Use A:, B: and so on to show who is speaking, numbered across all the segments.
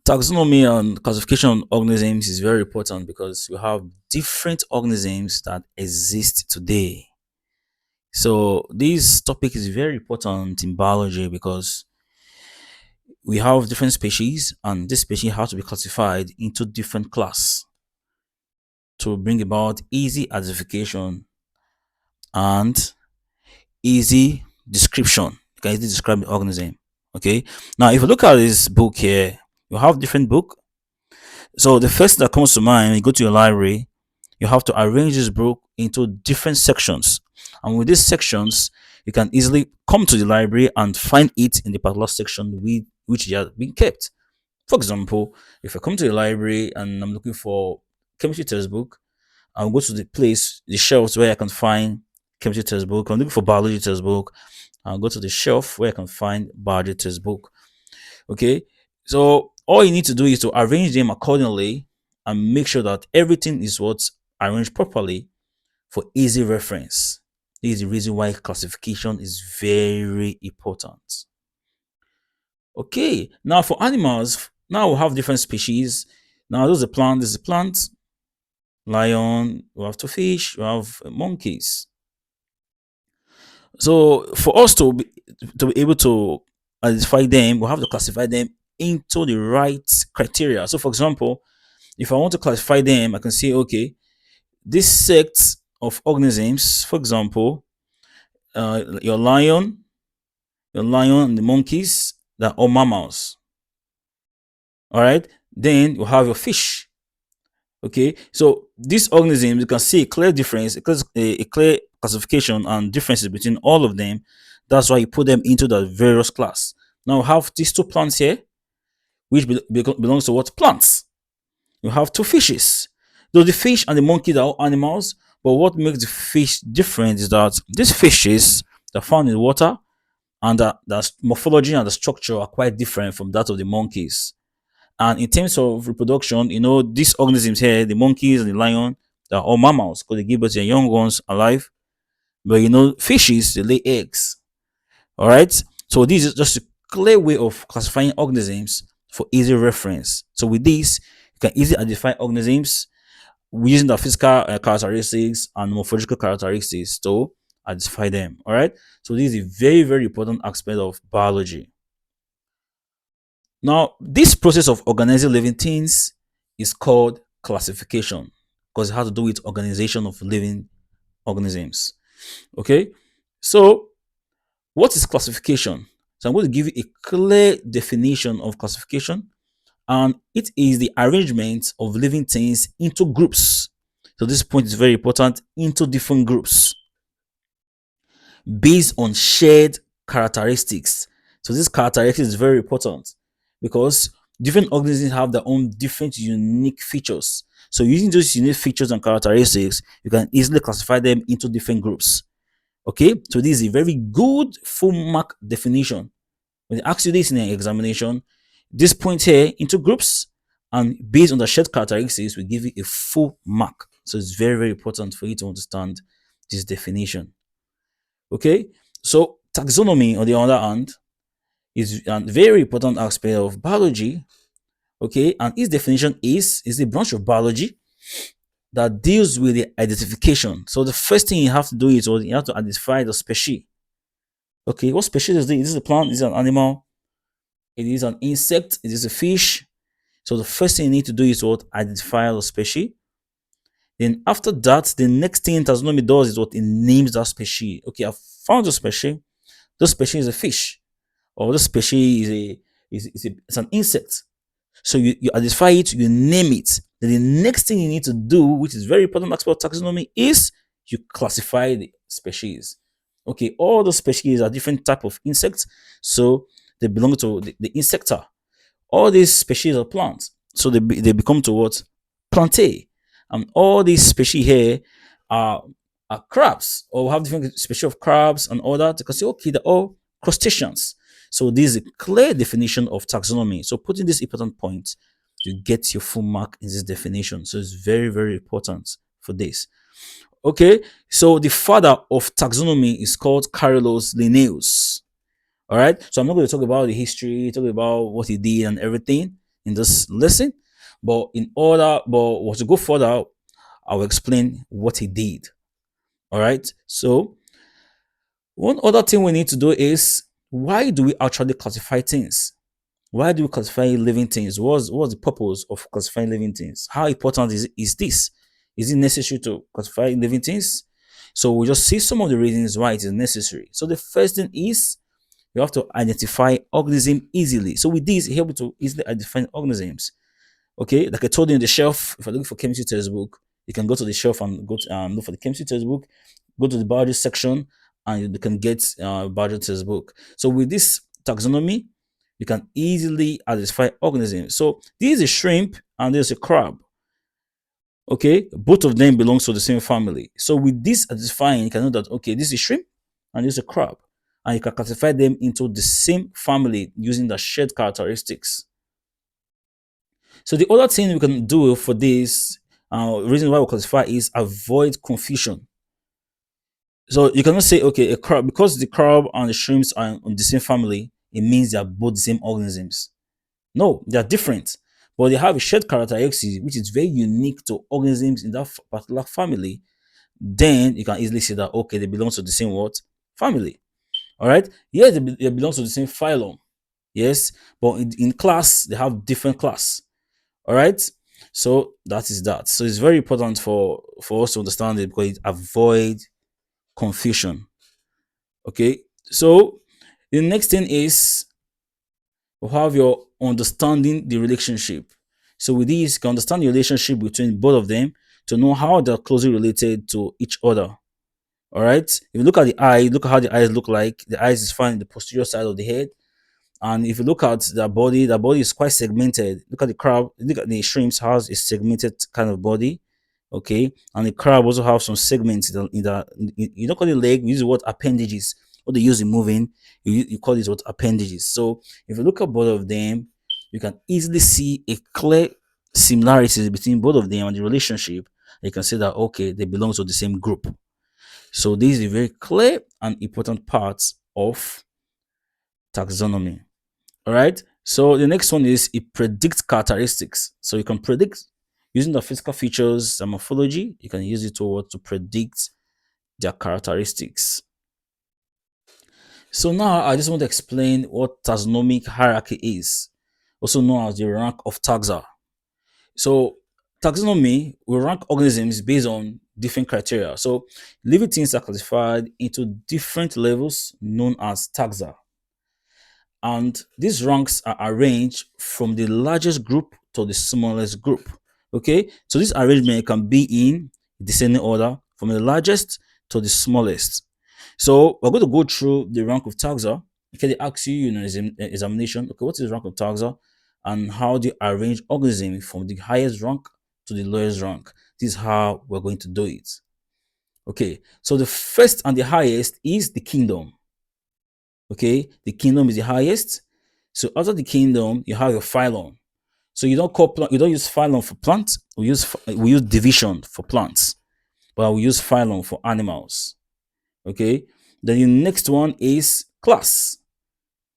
A: Taxonomy and classification of organisms is very important because we have different organisms that exist today. So this topic is very important in biology because we have different species and this species have to be classified into different class to bring about easy identification and easy description. You can easily describe the organism. Okay. Now, if you look at this book here, you have different book. So the first that comes to mind, when you go to your library, you have to arrange this book into different sections. And with these sections, you can easily come to the library and find it in the particular section with which they are being kept. For example, if I come to the library and I'm looking for chemistry textbook, I'll go to the place, the shelves where I can find chemistry textbook. I'm looking for biology textbook. I'll go to the shelf where I can find biology textbook. Okay, so all you need to do is to arrange them accordingly and make sure that everything is what's arranged properly for easy reference. This is the reason why classification is very important. Okay, now for animals, now we have different species. Now this is a plant, this is a plant, lion, we have two fish, we have monkeys. So for us to be able to identify them, we have to classify them into the right criteria. So for example, if I want to classify them, I can say, okay, this sect of organisms, for example, your lion and the monkeys, they're all mammals. All right. Then you have your fish. Okay. So these organisms, you can see a clear difference, a clear classification and differences between all of them. That's why you put them into the various class. Now we have these two plants here, which belongs to what? Plants. You have two fishes. Though the fish and the monkey are all animals, but what makes the fish different is that these fishes are found in water and the morphology and the structure are quite different from that of the monkeys. And in terms of reproduction, these organisms here, the monkeys and the lion, they're all mammals because they give birth to their young ones alive. But fishes, they lay eggs. All right. So this is just a clear way of classifying organisms for easy reference. So with this, you can easily identify organisms using the physical characteristics and morphological characteristics to identify them. All right. So this is a very, very important aspect of biology. Now, this process of organizing living things is called classification because it has to do with organization of living organisms. Okay. So what is classification? So I'm going to give you a clear definition of classification, and it is the arrangement of living things into groups. So this point is very important, into different groups based on shared characteristics. So this characteristics is very important because different organisms have their own different unique features. So using those unique features and characteristics, you can easily classify them into different groups. Okay, so this is a very good full mark definition. When they ask you this in an examination, this point here into groups and based on the shared characteristics, we give you a full mark. So it's very, very important for you to understand this definition. Okay, so taxonomy, on the other hand, is a very important aspect of biology. Okay, and its definition is a branch of biology that deals with the identification. So the first thing you have to do is you have to identify the species. Okay, what species is this? Is this a plant? Is it an animal? It is an insect. It is a fish. So the first thing you need to do is what? Identify the species. Then after that, the next thing taxonomy does is what? It names that species. Okay, I found the species. The species is a fish, or the species it's an insect. So you identify it, you name it. Then the next thing you need to do, which is very important aspect of taxonomy, is you classify the species. Okay, all the species are different type of insects, so they belong to the insecta. All these species are plants, so they become to what? Plantae. And all these species here are crabs, or have different species of crabs and all that. You can say, okay, they're all crustaceans. So this is a clear definition of taxonomy. So putting this important point, you get your full mark in this definition. So it's very, very important for this. Okay, so the father of taxonomy is called Carolus Linnaeus. All right, so I'm not going to talk about the history, talk about what he did and everything. in this lesson. But to go further, I will explain what he did. All right. So one other thing we need to do is, why do we actually classify things? Why do we classify living things? What's the purpose of classifying living things? How important is this? Is it necessary to classify living things? So we'll just see some of the reasons why it is necessary. So the first thing is, you have to identify organism easily. So with this, you're able to easily identify organisms. Okay, like I told you in the shelf, if you're looking for chemistry textbook, you can go to the shelf and go to look for the chemistry textbook, go to the biology section, and you can get biology textbook. So with this taxonomy, you can easily identify organisms. So this is a shrimp and there's a crab. Okay, both of them belongs to the same family. So with this identifying, you can know that okay, this is shrimp and this is a crab, and you can classify them into the same family using the shared characteristics. So the other thing we can do for this, reason why we classify is avoid confusion. So you cannot say, okay, a crab, because the crab and the shrimps are in the same family, it means they are both the same organisms. No, they are different, but they have a shared characteristic which is very unique to organisms in that particular family. Then you can easily say that okay, they belong to the same what family. All right, yes, they belong to the same phylum. Yes, but in class they have different class. All right, so that is that. So it's very important for us to understand it because it avoid confusion. Okay, so the next thing is you have your understanding the relationship. So with this, you can understand the relationship between both of them to know how they're closely related to each other. All right. If you look at the eye, look at how the eyes look like. The eyes is found in the posterior side of the head. And if you look at the body is quite segmented. Look at the crab, look at the shrimps has a segmented kind of body. Okay. And the crab also have some segments you don't call it leg, you use the word appendages. What they use in moving, you call it what appendages. So if you look at both of them, you can easily see a clear similarities between both of them and the relationship. You can say that okay, they belong to the same group. So this is a very clear and important part of taxonomy. All right. So the next one is it predicts characteristics. So you can predict using the physical features and morphology. You can use it to predict their characteristics. So now I just want to explain what taxonomic hierarchy is, also known as the rank of taxa. So taxonomy will rank organisms based on different criteria. So living things are classified into different levels known as taxa. And these ranks are arranged from the largest group to the smallest group. Okay, so this arrangement can be in descending order from the largest to the smallest. So we're going to go through the rank of taxa. Okay, they ask you in an examination, okay, what is the rank of taxa and how do you arrange organism from the highest rank to the lowest rank? This is how we're going to do it. Okay, so the first and the highest is the kingdom. Okay, the kingdom is the highest. So after the kingdom, you have your phylum. So you don't use phylum for plants. We use division for plants, but we use phylum for animals. Okay. Then the next one is class.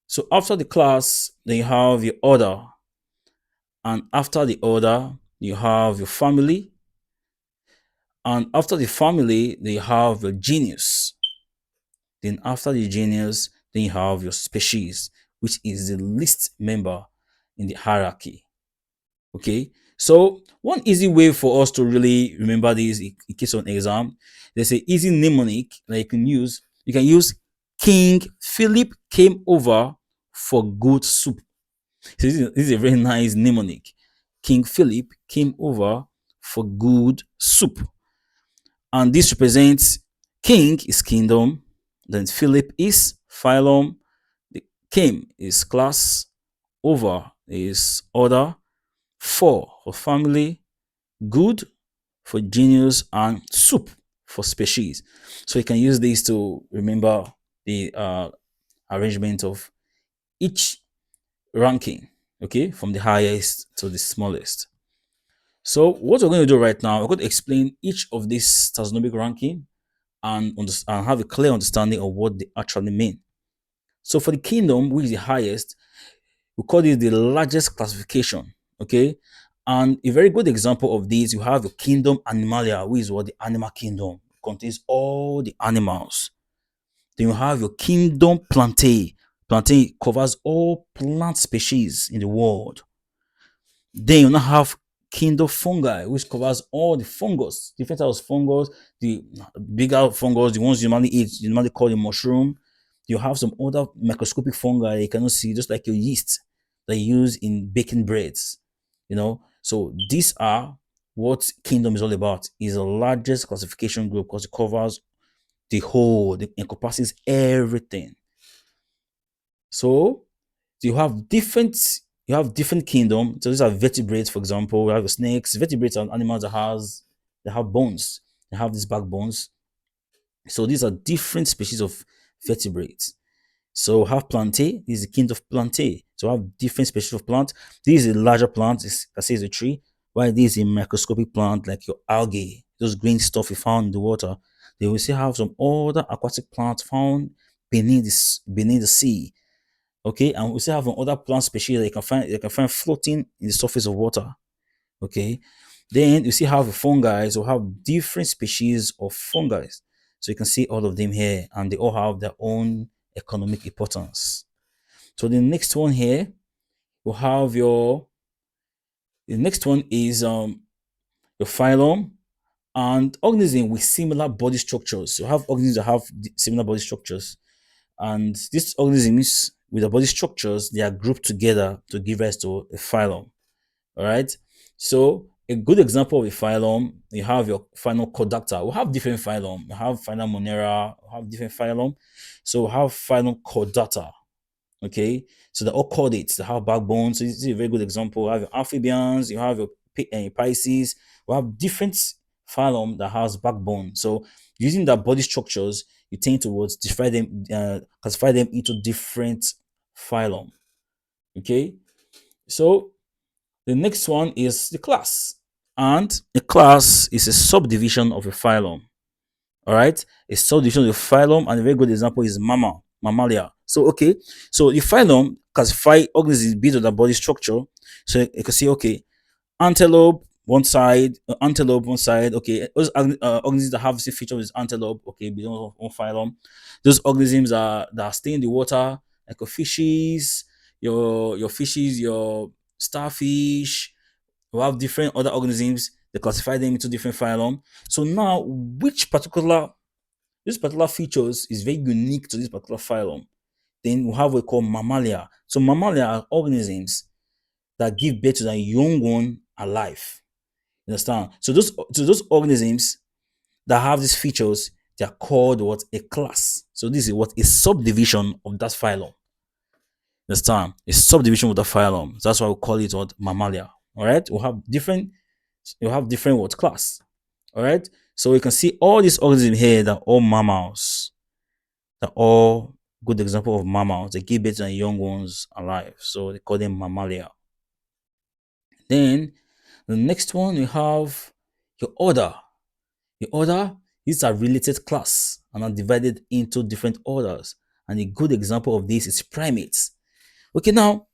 A: So after the class, then you have your order, and after the order, you have your family, and after the family, then you have your genus. Then after the genus, then you have your species, which is the least member in the hierarchy. Okay. So one easy way for us to really remember this in case of an exam, there's an easy mnemonic that you can use. You can use King Philip came over for good soup. So this is a very nice mnemonic. King Philip came over for good soup. And this represents king is kingdom, then Philip is phylum, the came is class, over is order, for family, good for genus, and soup for species. So you can use these to remember the arrangement of each ranking, okay, from the highest to the smallest. So what we're going to do right now, we're going to explain each of these taxonomic ranking and have a clear understanding of what they actually mean. So for the kingdom, which is the highest, We call it the largest classification. Okay. And a very good example of this, you have the kingdom Animalia, which is what the animal kingdom contains all the animals. Then you have your kingdom Plantae. Plantae covers all plant species in the world. Then you now have kingdom fungi, which covers all the fungus, different types of fungus, the bigger fungus, the ones you normally eat, you normally call the mushroom. You have some other microscopic fungi you cannot see, just like your yeast that you use in baking breads. So these are what kingdom is all about. Is the largest classification group because it covers the whole, it encompasses everything. So you have different kingdom. So these are vertebrates, for example. We have the snakes. Vertebrates are animals that have bones. They have these backbones. So these are different species of vertebrates. So we have plantae. This is the king of plantae. So we have different species of plant. This is a larger plant. I say it's a tree. While this is a microscopic plant like your algae, those green stuff you found in the water. They will still have some other aquatic plants found beneath the sea. Okay, and we still have other plant species that you can find floating in the surface of water. Okay, then you see how the fungi, so have different species of fungi. So you can see all of them here, and they all have their own economic importance. So the next one here, you have your the next one is your phylum and organism with similar body structures. So you have organisms that have similar body structures. And these organisms with the body structures, they are grouped together to give rise to a phylum. All right. So a good example of a phylum, you have your final conductor. We have different phylum. You have phylum Monera, we have different phylum. So we have phylum Chordata. Okay. So they're all chordates, they have backbones. So this is a very good example. You have your amphibians, you have your Pisces. We have different phylum that has backbone. So using their body structures, you tend towards classify them into different phylum. Okay. So the next one is the class. And a class is a subdivision of a phylum. All right. A subdivision of a phylum, and a very good example is mammalia. So, okay. So the phylum classify organisms based on their body structure. So you can see, okay, antelope one side. Okay, those organisms that have the same feature is antelope. Okay, belong on phylum. Those organisms that stay in the water, like your fishes, your starfish. We have different other organisms. They classify them into different phylum. So now, this particular features is very unique to this particular phylum. Then we have what we call mammalia. So mammalia are organisms that give birth to their young one alive. You understand? So those organisms that have these features, they are called what? A class. So this is what? A subdivision of that phylum. Understand? A subdivision of the phylum. That's why we call it what? Mammalia. All right. We have different what? Class. All right. So you can see all these organisms here, they're all mammals. They're all good example of mammals. They give birth to their young ones alive. So they call them mammalia. Then the next one we have your order. The order, these are related class and are divided into different orders. And a good example of this is primates. Okay, now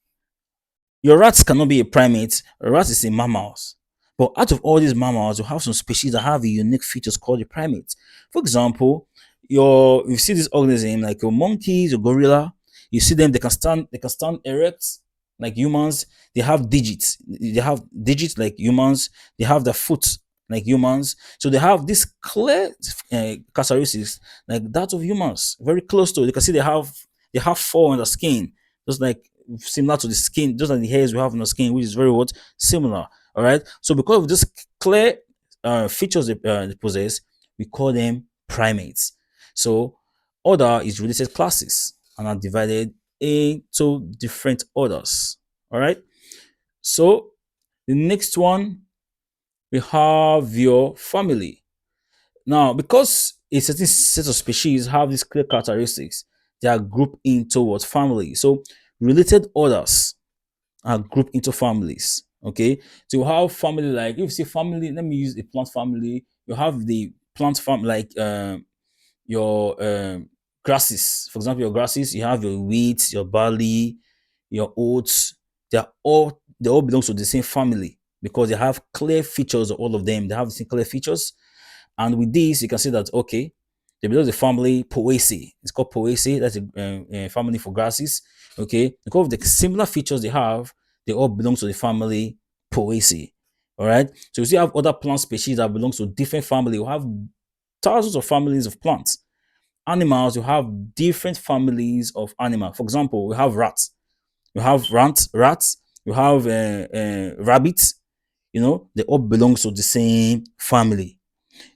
A: your rats cannot be a primate. A rat is a mammals. But out of all these mammals, you have some species that have unique features called the primates. For example, you see this organism like your monkeys, your gorilla. You see them; they can stand erect like humans. They have digits. They have digits like humans. They have the foot like humans. So they have this clear characteristics like that of humans, very close to. You can see they have fur on the skin, just like similar to the skin, just like the hairs we have on the skin, which is very what similar. All right. So because of this clear features they possess, we call them primates. So order is related classes and are divided into different orders. All right. So the next one we have your family. Now, because a certain set of species have these clear characteristics, they are grouped into what family. So related orders are grouped into families. Okay, so you have family like if you say family, let me use a plant family. You have the plant farm like your grasses. For example, your grasses. You have your wheat, your barley, your oats, they all belong to the same family because they have clear features of all of them. They have the same clear features. And with this, you can see that, okay, they belong to the family Poaceae. It's called Poaceae. That's a family for grasses. Okay. Because of the similar features they have, they all belong to the family Poaceae. All right. So you still have other plant species that belong to different family. You have thousands of families of plants. Animals, you have different families of animal. For example, we have rats. You have rats. You have rabbits. They all belong to the same family.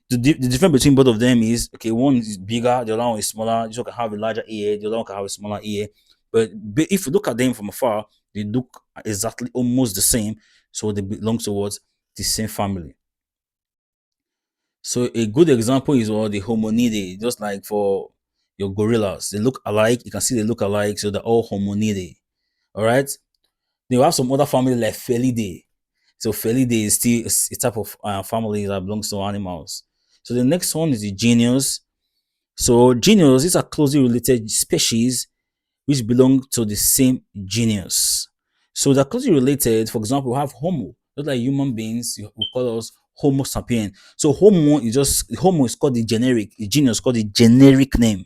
A: The difference between both of them is, okay, one is bigger, the other one is smaller. This one can have a larger ear, the other one can have a smaller ear. But if you look at them from afar, they look exactly almost the same. So they belong towards the same family. So a good example is what the hominidae, just like for your gorillas, they look alike. You can see they look alike, so they're all hominidae. All right. They have some other family like Felidae. So Felidae is still a type of family that belongs to animals. So the next one is the genus. So genus, these are closely related species which belong to the same genus. So they're closely related. For example, we have Homo. Just like human beings, we call us Homo sapien. So Homo is called the genus called the generic name.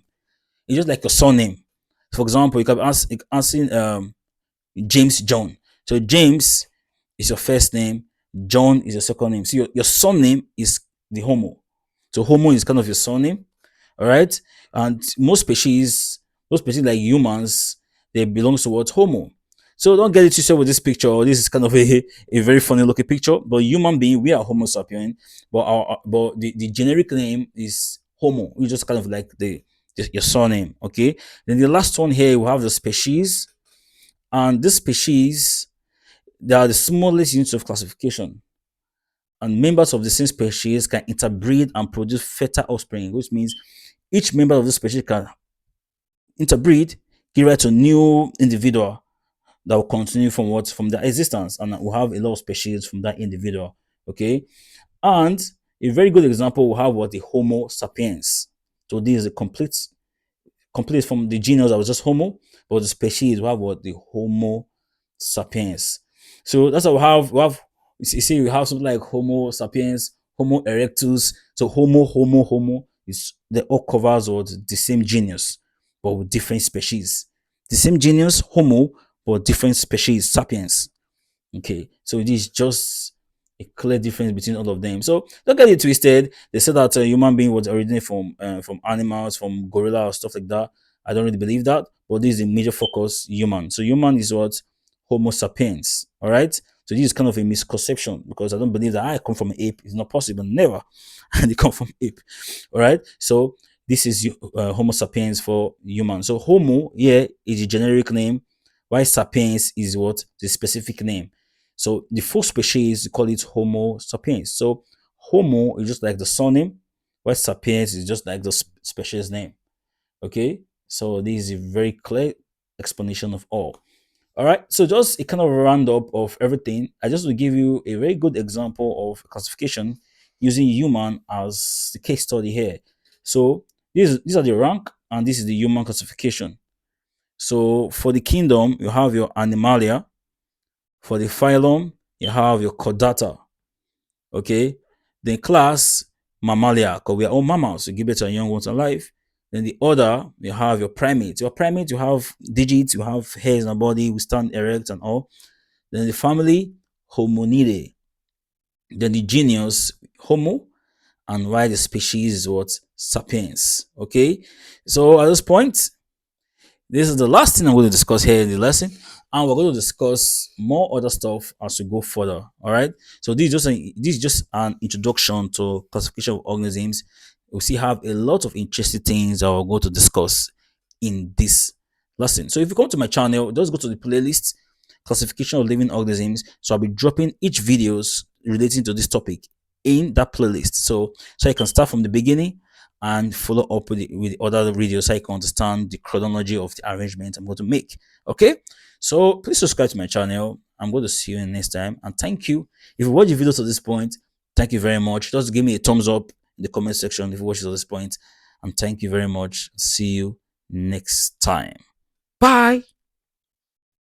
A: It's just like your surname. For example, you can ask James John. So James is your first name, John is your second name. So your surname is the Homo. So Homo is kind of your surname. All right. And most species like humans, they belong towards Homo. So don't get it twisted with this picture. This is kind of a very funny looking picture. But human being, we are Homo sapien. But the generic name is Homo. We just kind of like your surname. Okay. Then the last one here, we have the species. And this species, they are the smallest units of classification. And members of the same species can interbreed and produce fertile offspring, which means each member of the species can interbreed, give rise to new individual that will continue from their existence, and we'll have a lot of species from that individual. Okay. And a very good example will have what the Homo sapiens. So this is a complete from the genus that was just Homo, but the species we have what the Homo sapiens. So that's how we have you see we have something like Homo sapiens, Homo erectus. So Homo is they all covers what the same genus but with different species. The same genus Homo but different species sapiens. Okay, so it is just a clear difference between all of them. So don't get it twisted. They said that a human being was originated from animals, from gorilla or stuff like that. I don't really believe that, but this is a major focus human. So human is what Homo sapiens. All right. So this is kind of a misconception because I don't believe that I come from an ape. It's not possible. Never. And they come from ape. All right. So this is Homo sapiens for human. So Homo here is the generic name, while sapiens is what the specific name. So the full species, we call it Homo sapiens. So Homo is just like the surname, while sapiens is just like the species name. Okay, so this is a very clear explanation of all. All right, so just a kind of roundup of everything. I just will give you a very good example of classification using human as the case study here. So these are the rank, and this is the human classification. So for the kingdom, you have your Animalia. For the phylum, you have your Chordata. Okay. Then class, Mammalia, because we are all mammals. You give birth to young ones alive. Then the order, you have your primates. Your primates, you have digits, you have hairs in the body, we stand erect and all. Then the family, Hominidae. Then the genus, Homo. And why the species is what? Sapiens. Okay. So at this point, this is the last thing I'm going to discuss here in the lesson, and we're going to discuss more other stuff as we go further. All right. So this is just an introduction to classification of organisms. We still have a lot of interesting things that we're going to discuss in this lesson. So if you come to my channel, just go to the playlist classification of living organisms. So I'll be dropping each videos relating to this topic in that playlist. So you can start from the beginning and follow up with the other videos so I can understand the chronology of the arrangement I'm going to make. Okay, so please subscribe to my channel. I'm going to see you next time, and thank you. If you watch the video to this point, thank you very much. Just give me a thumbs up in the comment section if you watch it to this point, and thank you very much. See you next time. Bye.